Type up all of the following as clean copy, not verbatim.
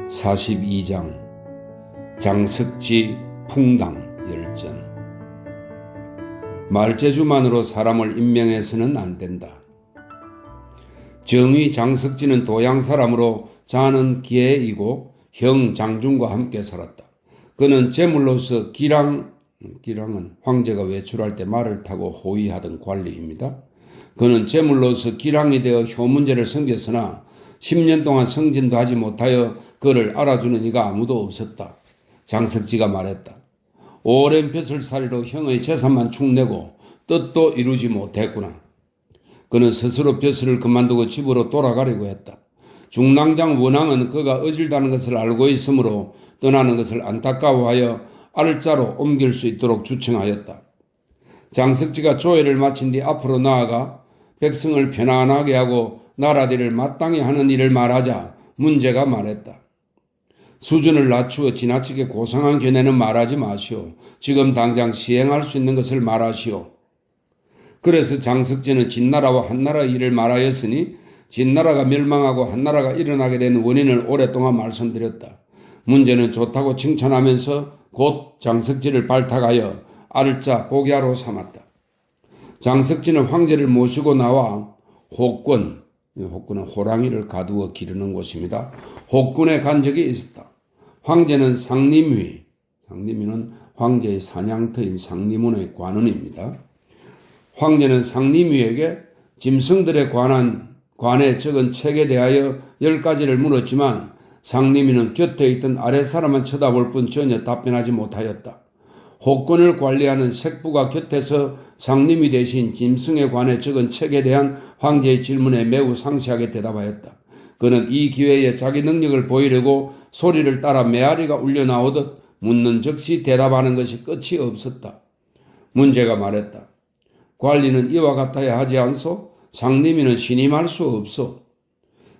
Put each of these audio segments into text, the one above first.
42장 장석지 풍당 열전. 말재주만으로 사람을 임명해서는 안 된다. 정의 장석지는 도양 사람으로 자는 기해이고 형 장준과 함께 살았다. 그는 제물로서 기랑은 황제가 외출할 때 말을 타고 호위하던 관리입니다. 그는 제물로서 기랑이 되어 효문제를 섬겼으나 10년 동안 성진도 하지 못하여 그를 알아주는 이가 아무도 없었다. 장석지가 말했다. 오랜 벼슬살이로 형의 재산만 축내고 뜻도 이루지 못했구나. 그는 스스로 벼슬을 그만두고 집으로 돌아가려고 했다. 중랑장 원왕은 그가 어질다는 것을 알고 있으므로 떠나는 것을 안타까워하여 알자로 옮길 수 있도록 주청하였다. 장석지가 조회를 마친 뒤 앞으로 나아가 백성을 편안하게 하고 나라들을 마땅히 하는 일을 말하자 문제가 말했다. 수준을 낮추어 지나치게 고상한 견해는 말하지 마시오. 지금 당장 시행할 수 있는 것을 말하시오. 그래서 장석지는 진나라와 한나라의 일을 말하였으니 진나라가 멸망하고 한나라가 일어나게 된 원인을 오랫동안 말씀드렸다. 문제는 좋다고 칭찬하면서 곧 장석지를 발탁하여 알자 보기하로 삼았다. 장석지는 황제를 모시고 나와 혹군, 혹군은 호랑이를 가두어 기르는 곳입니다. 혹군에 간 적이 있었다. 황제는 상림위, 상림위는 황제의 사냥터인 상림원의 관원입니다. 황제는 상림위에게 짐승들에 관해 적은 책에 대하여 10가지를 물었지만 상림위는 곁에 있던 아랫사람만 쳐다볼 뿐 전혀 답변하지 못하였다. 혹군을 관리하는 색부가 곁에서 상림위 대신 짐승에 관해 적은 책에 대한 황제의 질문에 매우 상세하게 대답하였다. 그는 이 기회에 자기 능력을 보이려고 소리를 따라 메아리가 울려 나오듯 묻는 즉시 대답하는 것이 끝이 없었다. 문제가 말했다. 관리는 이와 같아야 하지 않소? 상림위는 신임할 수 없소.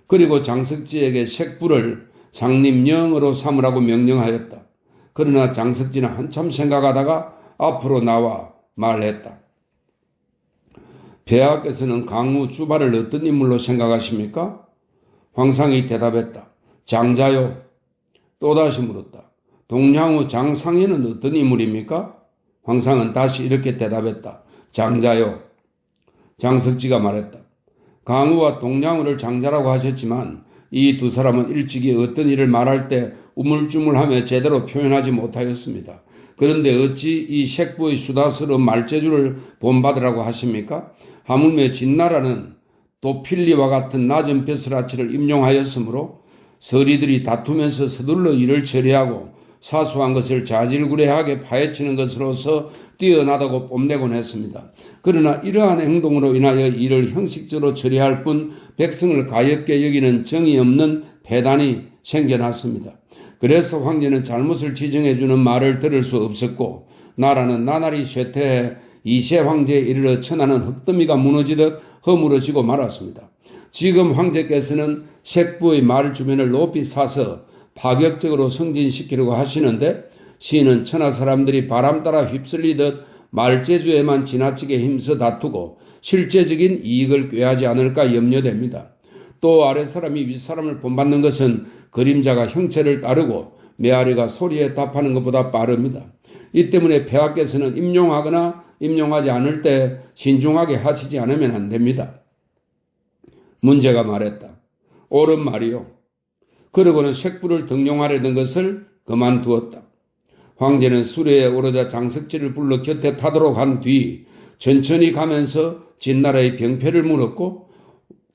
그리고 장석지에게 색부를 상림령으로 삼으라고 명령하였다. 그러나 장석지는 한참 생각하다가 앞으로 나와 말했다. 폐하께서는 강우 주발을 어떤 인물로 생각하십니까? 황상이 대답했다. 장자요. 또다시 물었다. 동량후 장상인은 어떤 인물입니까? 황상은 다시 이렇게 대답했다. 장자요. 장석지가 말했다. 강우와 동량후를 장자라고 하셨지만 이 두 사람은 일찍이 어떤 일을 말할 때 우물쭈물하며 제대로 표현하지 못하였습니다. 그런데 어찌 이 색부의 수다스러운 말재주를 본받으라고 하십니까? 하물며 진나라는 도필리와 같은 낮은 벼슬아치를 임용하였으므로 서리들이 다투면서 서둘러 일을 처리하고 사소한 것을 자질구레하게 파헤치는 것으로서 뛰어나다고 뽐내곤 했습니다. 그러나 이러한 행동으로 인하여 일을 형식적으로 처리할 뿐 백성을 가엾게 여기는 정이 없는 폐단이 생겨났습니다. 그래서 황제는 잘못을 지정해주는 말을 들을 수 없었고 나라는 나날이 쇠퇴해 이세 황제에 이르러 천하는 흙더미가 무너지듯 허물어지고 말았습니다. 지금 황제께서는 색부의 말 주변을 높이 사서 파격적으로 승진시키려고 하시는데 시인은 천하 사람들이 바람 따라 휩쓸리듯 말재주에만 지나치게 힘써 다투고 실제적인 이익을 꾀하지 않을까 염려됩니다. 또 아랫사람이 윗사람을 본받는 것은 그림자가 형체를 따르고 메아리가 소리에 답하는 것보다 빠릅니다. 이 때문에 폐하께서는 임용하거나 임용하지 않을 때 신중하게 하시지 않으면 안 됩니다. 문제가 말했다. 옳은 말이요. 그러고는 색부를 등용하려던 것을 그만두었다. 황제는 수레에 오르자 장석지를 불러 곁에 타도록 한 뒤 천천히 가면서 진나라의 병폐를 물었고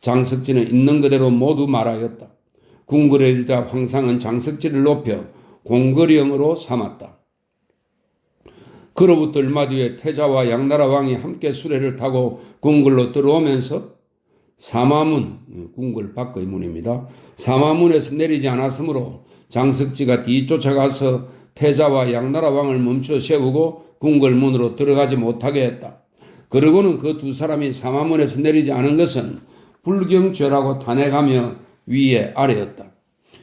장석지는 있는 그대로 모두 말하였다. 궁궐에 이르자 황상은 장석지를 높여 공거령으로 삼았다. 그로부터 얼마 뒤에 태자와 양나라 왕이 함께 수레를 타고 궁궐로 들어오면서 사마문, 궁궐 밖의 문입니다. 사마문에서 내리지 않았으므로 장석지가 뒤쫓아가서 태자와 양나라 왕을 멈춰 세우고 궁궐문으로 들어가지 못하게 했다. 그러고는 그 두 사람이 사마문에서 내리지 않은 것은 불경죄라고 탄핵하며 위에 아래였다.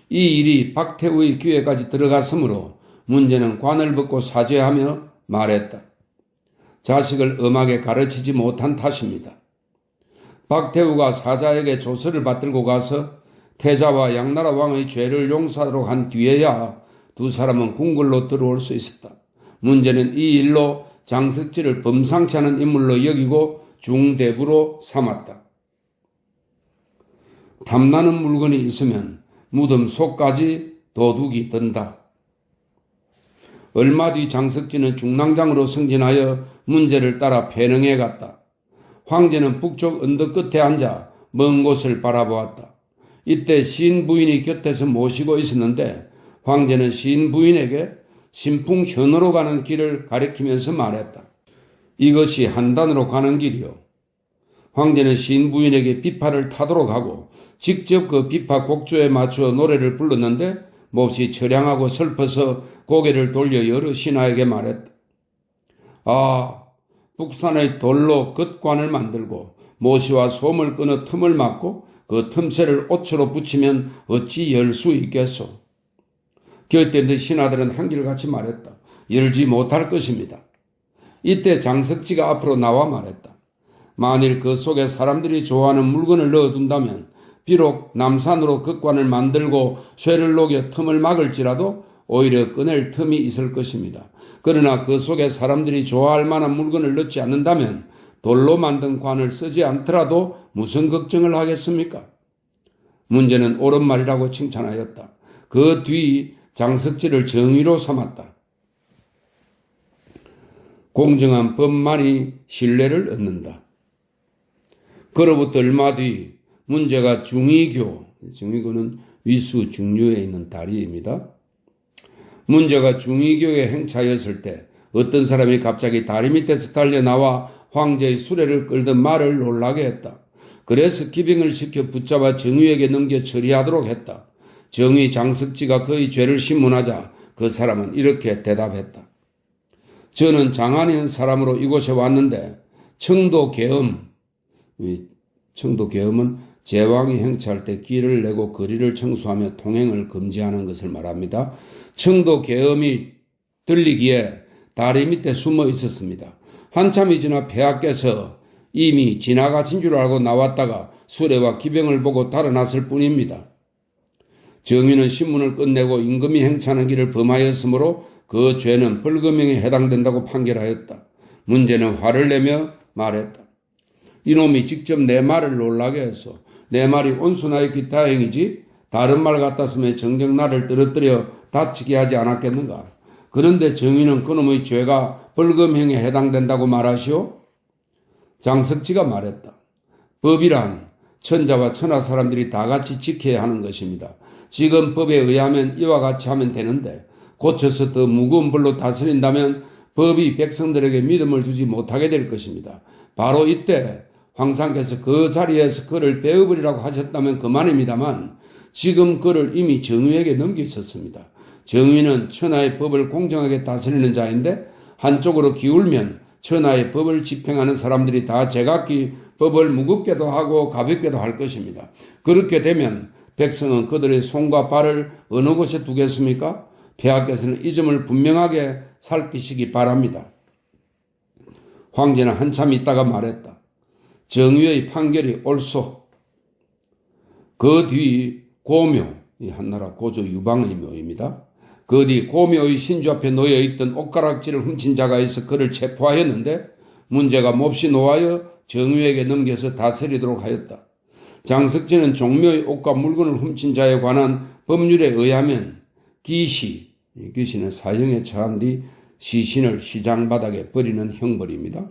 이 일이 박태우의 귀에까지 들어갔으므로 문제는 관을 벗고 사죄하며 말했다. 자식을 엄하게 가르치지 못한 탓입니다. 박태우가 사자에게 조서를 받들고 가서 태자와 양나라 왕의 죄를 용서하도록 한 뒤에야 두 사람은 궁궐로 들어올 수 있었다. 문제는 이 일로 장석지를 범상치 않은 인물로 여기고 중대부로 삼았다. 탐나는 물건이 있으면 무덤 속까지 도둑이 든다. 얼마 뒤 장석지는 중랑장으로 승진하여 문제를 따라 패릉에 갔다. 황제는 북쪽 언덕 끝에 앉아 먼 곳을 바라보았다. 이때 시인 부인이 곁에서 모시고 있었는데 황제는 시인 부인에게 신풍현으로 가는 길을 가리키면서 말했다. 이것이 한단으로 가는 길이요. 황제는 시인 부인에게 비파를 타도록 하고 직접 그 비파 곡조에 맞추어 노래를 불렀는데 몹시 처량하고 슬퍼서 고개를 돌려 여러 신하에게 말했다. 아, 북산의 돌로 겉관을 만들고 모시와 솜을 끊어 틈을 막고 그 틈새를 옷으로 붙이면 어찌 열 수 있겠소? 그때 신하들은 한결같이 말했다. 열지 못할 것입니다. 이때 장석지가 앞으로 나와 말했다. 만일 그 속에 사람들이 좋아하는 물건을 넣어둔다면 비록 남산으로 겉관을 만들고 쇠를 녹여 틈을 막을지라도 오히려 꺼낼 틈이 있을 것입니다. 그러나 그 속에 사람들이 좋아할 만한 물건을 넣지 않는다면 돌로 만든 관을 쓰지 않더라도 무슨 걱정을 하겠습니까? 문제는 옳은 말이라고 칭찬하였다. 그 뒤 장석지를 정의로 삼았다. 공정한 법만이 신뢰를 얻는다. 그로부터 얼마 뒤 문제가 중의교는 위수 중류에 있는 다리입니다. 문제가 중의교에 행차였을 때 어떤 사람이 갑자기 다리 밑에서 달려나와 황제의 수레를 끌던 말을 놀라게 했다. 그래서 기병을 시켜 붙잡아 정의에게 넘겨 처리하도록 했다. 정의 장석지가 그의 죄를 신문하자 그 사람은 이렇게 대답했다. 저는 장안인 사람으로 이곳에 왔는데 청도계엄은 제왕이 행차할 때 길을 내고 거리를 청소하며 통행을 금지하는 것을 말합니다. 청도계엄이 들리기에 다리 밑에 숨어 있었습니다. 한참이 지나 폐하께서 이미 지나가신 줄 알고 나왔다가 수레와 기병을 보고 달아났을 뿐입니다. 정의는 신문을 끝내고 임금이 행차하는 길을 범하였으므로 그 죄는 벌금형에 해당된다고 판결하였다. 문제는 화를 내며 말했다. 이놈이 직접 내 말을 놀라게 했어. 내 말이 온순하였기 다행이지 다른 말 같았으면 정녕 나를 떨어뜨려 다치게 하지 않았겠는가. 그런데 정의는 그놈의 죄가 벌금형에 해당된다고 말하시오? 장석지가 말했다. 법이란 천자와 천하 사람들이 다 같이 지켜야 하는 것입니다. 지금 법에 의하면 이와 같이 하면 되는데 고쳐서 더 무거운 벌로 다스린다면 법이 백성들에게 믿음을 주지 못하게 될 것입니다. 바로 이때 황상께서 그 자리에서 그를 베어버리라고 하셨다면 그만입니다만 지금 그를 이미 정의에게 넘기셨습니다. 정의는 천하의 법을 공정하게 다스리는 자인데 한쪽으로 기울면 천하의 법을 집행하는 사람들이 다 제각기 법을 무겁게도 하고 가볍게도 할 것입니다. 그렇게 되면 백성은 그들의 손과 발을 어느 곳에 두겠습니까? 폐하께서는 이 점을 분명하게 살피시기 바랍니다. 황제는 한참 있다가 말했다. 정의의 판결이 옳소. 그 뒤 고묘, 이 한나라 고조 유방의 묘입니다. 그 뒤 고묘의 신주 앞에 놓여있던 옷가락지를 훔친 자가 있어 그를 체포하였는데 문제가 몹시 노하여 정의에게 넘겨서 다스리도록 하였다. 장석지는 종묘의 옷과 물건을 훔친 자에 관한 법률에 의하면 귀신은 사형에 처한 뒤 시신을 시장 바닥에 버리는 형벌입니다.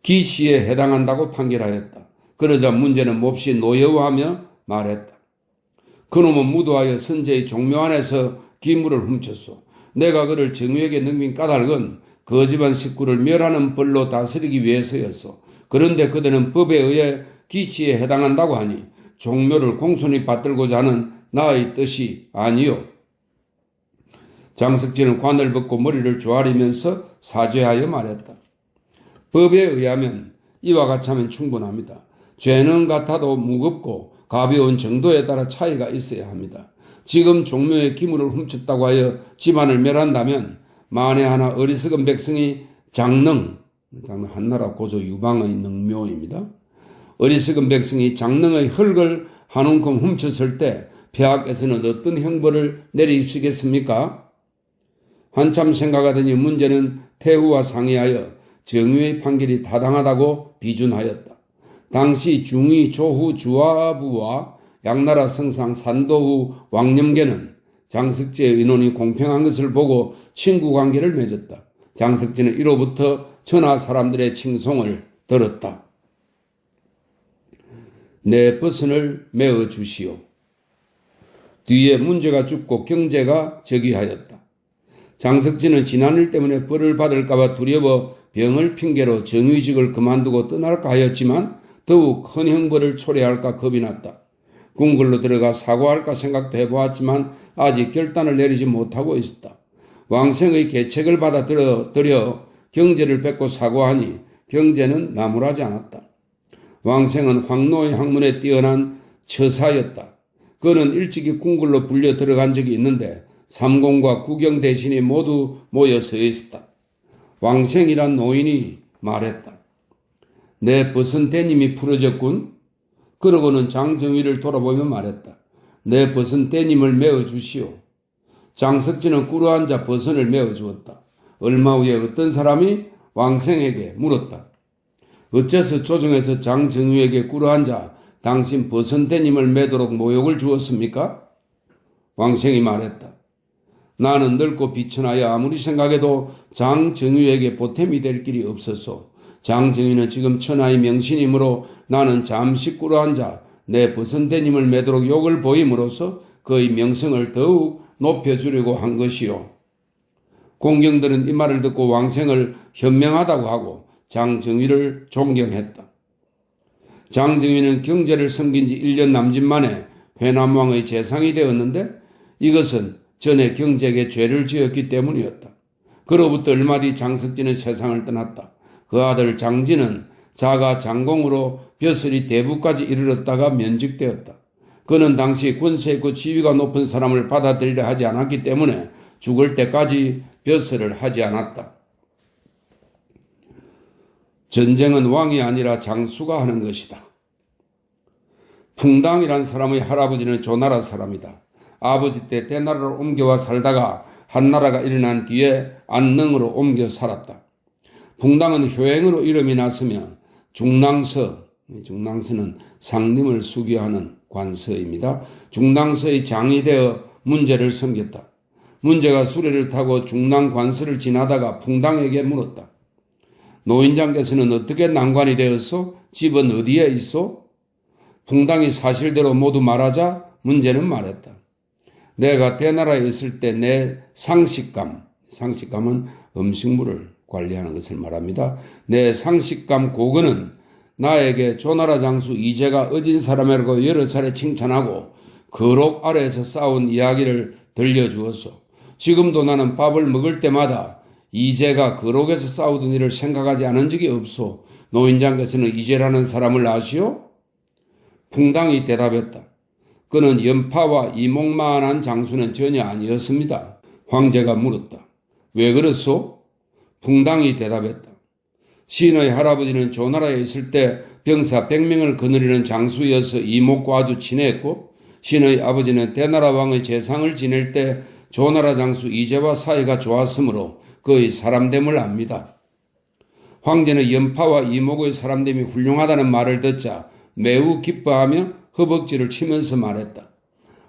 기시에 해당한다고 판결하였다. 그러자 문제는 몹시 노여워하며 말했다. 그놈은 무도하여 선제의 종묘 안에서 기물을 훔쳤소. 내가 그를 정의에게 넘긴 까닭은 그 집안 식구를 멸하는 벌로 다스리기 위해서였소. 그런데 그들은 법에 의해 기시에 해당한다고 하니 종묘를 공손히 받들고자 하는 나의 뜻이 아니요. 장석지는 관을 벗고 머리를 조아리면서 사죄하여 말했다. 법에 의하면 이와 같이 하면 충분합니다. 죄는 같아도 무겁고 가벼운 정도에 따라 차이가 있어야 합니다. 지금 종묘의 기물을 훔쳤다고 하여 집안을 멸한다면 만에 하나 어리석은 백성이 장능 한나라 고조 유방의 능묘입니다. 어리석은 백성이 장능의 흙을 한 움큼 훔쳤을 때 폐하께서는 어떤 형벌을 내리시겠습니까? 한참 생각하더니 문제는 태후와 상의하여 정유의 판결이 타당하다고 비준하였다. 당시 중위 조후 주화부와 양나라 성상 산도후 왕념계는 장석지의 의논이 공평한 것을 보고 친구 관계를 맺었다. 장석지는 이로부터 천하 사람들의 칭송을 들었다. 내 벗은을 메어 주시오. 뒤에 문제가 죽고 경제가 즉위하였다. 장석지는 지난일 때문에 벌을 받을까봐 두려워 병을 핑계로 정의직을 그만두고 떠날까 하였지만 더욱 큰 형벌을 초래할까 겁이 났다. 궁궐로 들어가 사과할까 생각도 해보았지만 아직 결단을 내리지 못하고 있었다. 왕생의 계책을 받아들여 경제를 뵙고 사과하니 경제는 나무라지 않았다. 왕생은 황노의 학문에 뛰어난 처사였다. 그는 일찍이 궁궐로 불려 들어간 적이 있는데 삼공과 구경 대신이 모두 모여 서 있었다. 왕생이란 노인이 말했다. 내 벗은 대님이 풀어졌군. 그러고는 장정위를 돌아보며 말했다. 내 벗은 대님을 메어 주시오. 장석지는 꿇어앉아 벗은을 메어 주었다. 얼마 후에 어떤 사람이 왕생에게 물었다. 어째서 조정에서 장정위에게 꿇어앉아 당신 벗은 대님을 매도록 모욕을 주었습니까? 왕생이 말했다. 나는 늙고 비천하여 아무리 생각해도 장정위에게 보탬이 될 길이 없었소. 장정위는 지금 천하의 명신이므로 나는 잠시 꿇어앉아 내 벗은 대님을 매도록 욕을 보임으로써 그의 명성을 더욱 높여주려고 한 것이요. 공경들은 이 말을 듣고 왕생을 현명하다고 하고 장정위를 존경했다. 장정위는 경제를 섬긴 지 1년 남짓 만에 회남왕의 재상이 되었는데 이것은 전에 경제에게 죄를 지었기 때문이었다. 그로부터 얼마 뒤 장석지는 세상을 떠났다. 그 아들 장진은 자가 장공으로 벼슬이 대부까지 이르렀다가 면직되었다. 그는 당시 권세 있고 지위가 높은 사람을 받아들이려 하지 않았기 때문에 죽을 때까지 벼슬을 하지 않았다. 전쟁은 왕이 아니라 장수가 하는 것이다. 풍당이란 사람의 할아버지는 조나라 사람이다. 아버지 때 대나라로 옮겨와 살다가 한나라가 일어난 뒤에 안능으로 옮겨 살았다. 풍당은 효행으로 이름이 났으며 중랑서는 상림을 수교하는 관서입니다. 중랑서의 장이 되어 문제를 섬겼다. 문제가 수레를 타고 중랑관서를 지나다가 풍당에게 물었다. 노인장께서는 어떻게 난관이 되었소? 집은 어디에 있소? 풍당이 사실대로 모두 말하자 문제는 말했다. 내가 대나라에 있을 때 내 상식감은 음식물을 관리하는 것을 말합니다. 내 상식감 고근은 나에게 조나라 장수 이제가 어진 사람이라고 여러 차례 칭찬하고 거록 아래에서 싸운 이야기를 들려주었소. 지금도 나는 밥을 먹을 때마다 이제가 거록에서 싸우던 일을 생각하지 않은 적이 없소. 노인장께서는 이제라는 사람을 아시오? 풍당이 대답했다. 그는 연파와 이목만한 장수는 전혀 아니었습니다. 황제가 물었다. 왜 그렇소? 풍당이 대답했다. 신의 할아버지는 조나라에 있을 때 병사 100명을 거느리는 장수여서 이목과 아주 친했고 신의 아버지는 대나라 왕의 재상을 지낼 때 조나라 장수 이제와 사이가 좋았으므로 그의 사람됨을 압니다. 황제는 연파와 이목의 사람됨이 훌륭하다는 말을 듣자 매우 기뻐하며 허벅지를 치면서 말했다.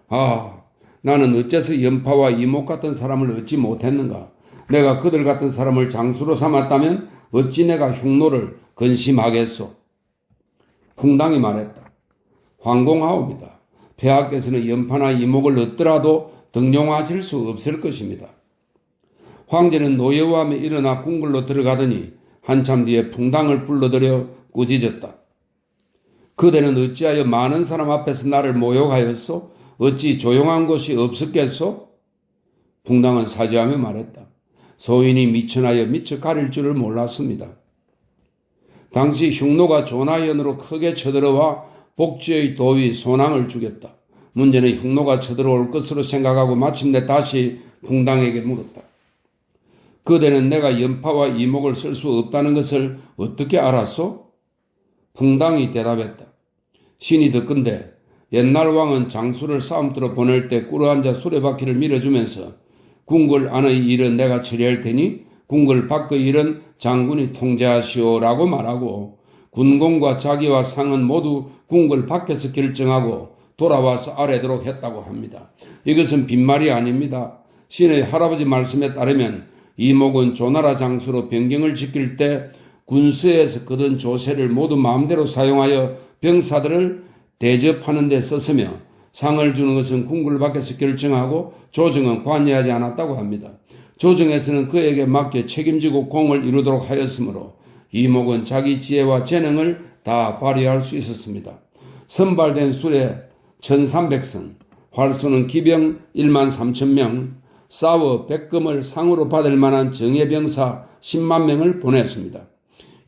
아, 나는 어째서 연파와 이목 같은 사람을 얻지 못했는가? 내가 그들 같은 사람을 장수로 삼았다면 어찌 내가 흉노를 근심하겠소? 풍당이 말했다. 황공하옵니다. 폐하께서는 연파나 이목을 얻더라도 등용하실 수 없을 것입니다. 황제는 노여워하며 일어나 궁궐로 들어가더니 한참 뒤에 풍당을 불러들여 꾸짖었다. 그대는 어찌하여 많은 사람 앞에서 나를 모욕하였소? 어찌 조용한 곳이 없었겠소? 풍당은 사죄하며 말했다. 소인이 미천하여 미처 가릴 줄을 몰랐습니다. 당시 흉노가 조나현으로 크게 쳐들어와 복지의 도위 소낭을 주겠다. 문제는 흉노가 쳐들어올 것으로 생각하고 마침내 다시 풍당에게 물었다. 그대는 내가 연파와 이목을 쓸 수 없다는 것을 어떻게 알았소? 풍당이 대답했다. 신이 듣건대 옛날 왕은 장수를 싸움터로 보낼 때 꿇어앉아 수레바퀴를 밀어주면서 궁궐 안의 일은 내가 처리할 테니 궁궐 밖의 일은 장군이 통제하시오라고 말하고, 군공과 자기와 상은 모두 궁궐 밖에서 결정하고 돌아와서 아뢰도록 했다고 합니다. 이것은 빈말이 아닙니다. 신의 할아버지 말씀에 따르면 이목은 조나라 장수로 변경을 지킬 때 군수에서 거둔 조세를 모두 마음대로 사용하여 병사들을 대접하는 데 썼으며, 상을 주는 것은 궁궐 밖에서 결정하고 조정은 관여하지 않았다고 합니다. 조정에서는 그에게 맡겨 책임지고 공을 이루도록 하였으므로 이목은 자기 지혜와 재능을 다 발휘할 수 있었습니다. 선발된 수레 1300성, 활쏘는 기병 1만 3천명, 싸워 백금을 상으로 받을 만한 정예병사 10만 명을 보냈습니다.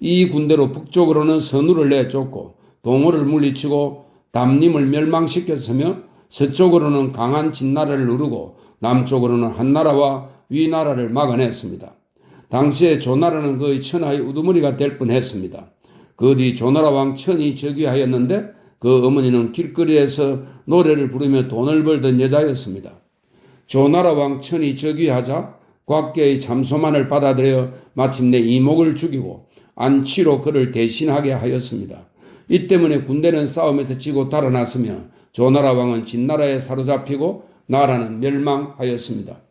이 군대로 북쪽으로는 선우를 내쫓고 동호를 물리치고 담림을 멸망시켰으며, 서쪽으로는 강한 진나라를 누르고 남쪽으로는 한나라와 위나라를 막아냈습니다. 당시에 조나라는 그의 천하의 우두머리가 될 뻔했습니다. 그 뒤 조나라 왕 천이 즉위하였는데 그 어머니는 길거리에서 노래를 부르며 돈을 벌던 여자였습니다. 조나라 왕 천이 즉위하자 곽계의 잠소만을 받아들여 마침내 이목을 죽이고 안치로 그를 대신하게 하였습니다. 이 때문에 군대는 싸움에서 지고 달아났으며 조나라 왕은 진나라에 사로잡히고 나라는 멸망하였습니다.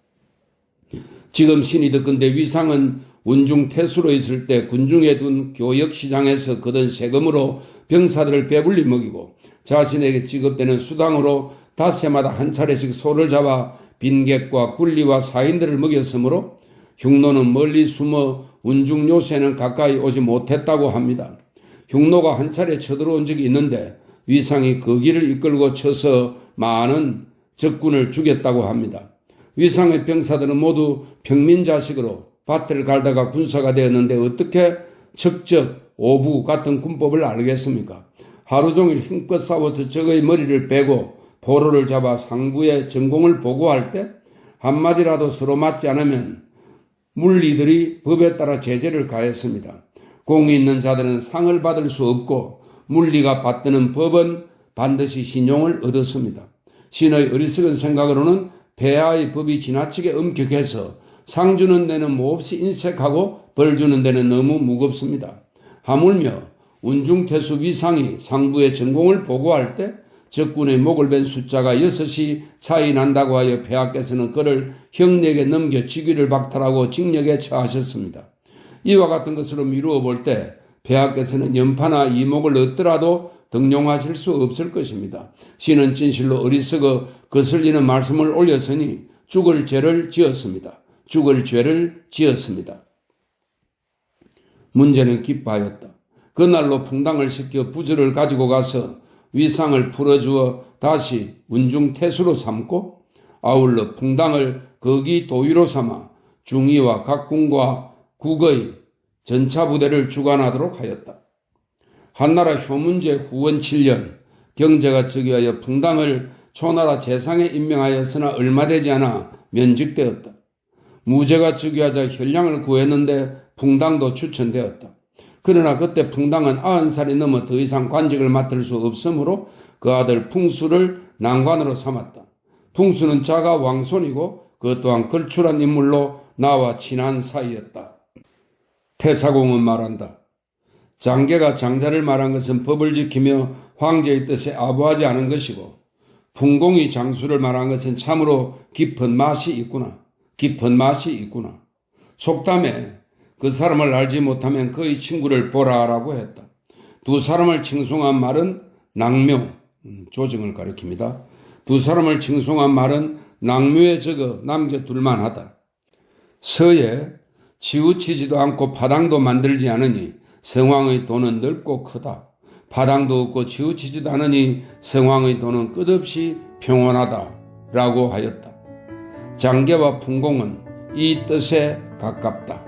지금 신이 듣건대 위상은 운중태수로 있을 때 군중에 둔 교역시장에서 거둔 세금으로 병사들을 배불리 먹이고 자신에게 지급되는 수당으로 닷새마다 한 차례씩 소를 잡아 빈객과 굴리와 사인들을 먹였으므로 흉노는 멀리 숨어 운중 요새는 가까이 오지 못했다고 합니다. 흉노가 한 차례 쳐들어온 적이 있는데 위상이 그 길을 이끌고 쳐서 많은 적군을 죽였다고 합니다. 위상의 병사들은 모두 평민자식으로 밭을 갈다가 군사가 되었는데 어떻게 척적, 오부 같은 군법을 알겠습니까? 하루 종일 힘껏 싸워서 적의 머리를 빼고 포로를 잡아 상부의 전공을 보고할 때 한마디라도 서로 맞지 않으면 물리들이 법에 따라 제재를 가했습니다. 공이 있는 자들은 상을 받을 수 없고 물리가 받드는 법은 반드시 신용을 얻었습니다. 신의 어리석은 생각으로는 폐하의 법이 지나치게 엄격해서 상 주는 데는 몹시 인색하고 벌 주는 데는 너무 무겁습니다. 하물며 운중태수 위상이 상부의 전공을 보고할 때 적군의 목을 벤 숫자가 6이 차이 난다고 하여 폐하께서는 그를 형내에게 넘겨 직위를 박탈하고 징역에 처하셨습니다. 이와 같은 것으로 미루어 볼 때 폐하께서는 연파나 이목을 얻더라도 등용하실 수 없을 것입니다. 신은 진실로 어리석어 거슬리는 말씀을 올렸으니 죽을 죄를 지었습니다. 죽을 죄를 지었습니다. 문제는 기뻐하였다. 그날로 풍당을 시켜 부주를 가지고 가서 위상을 풀어주어 다시 운중태수로 삼고 아울러 풍당을 거기 도위로 삼아 중위와 각군과 국의 전차부대를 주관하도록 하였다. 한나라 효문제 후원 7년 경제가 즉위하여 풍당을 초나라 재상에 임명하였으나 얼마 되지 않아 면직되었다. 무제가 즉위하자 혈량을 구했는데 풍당도 추천되었다. 그러나 그때 풍당은 90살이 넘어 더 이상 관직을 맡을 수 없으므로 그 아들 풍수를 난관으로 삼았다. 풍수는 자가 왕손이고 그 또한 걸출한 인물로 나와 친한 사이였다. 태사공은 말한다. 장계가 장자를 말한 것은 법을 지키며 황제의 뜻에 아부하지 않은 것이고 풍공이 장수를 말한 것은 참으로 깊은 맛이 있구나. 깊은 맛이 있구나. 속담에 그 사람을 알지 못하면 그의 친구를 보라라고 했다. 두 사람을 칭송한 말은 낭묘, 조정을 가리킵니다. 두 사람을 칭송한 말은 낭묘에 적어 남겨둘만 하다. 서에 치우치지도 않고 파당도 만들지 않으니 성왕의 돈은 넓고 크다. 파당도 없고 치우치지도 않으니 성왕의 돈은 끝없이 평온하다 라고 하였다. 장계와 풍공은 이 뜻에 가깝다.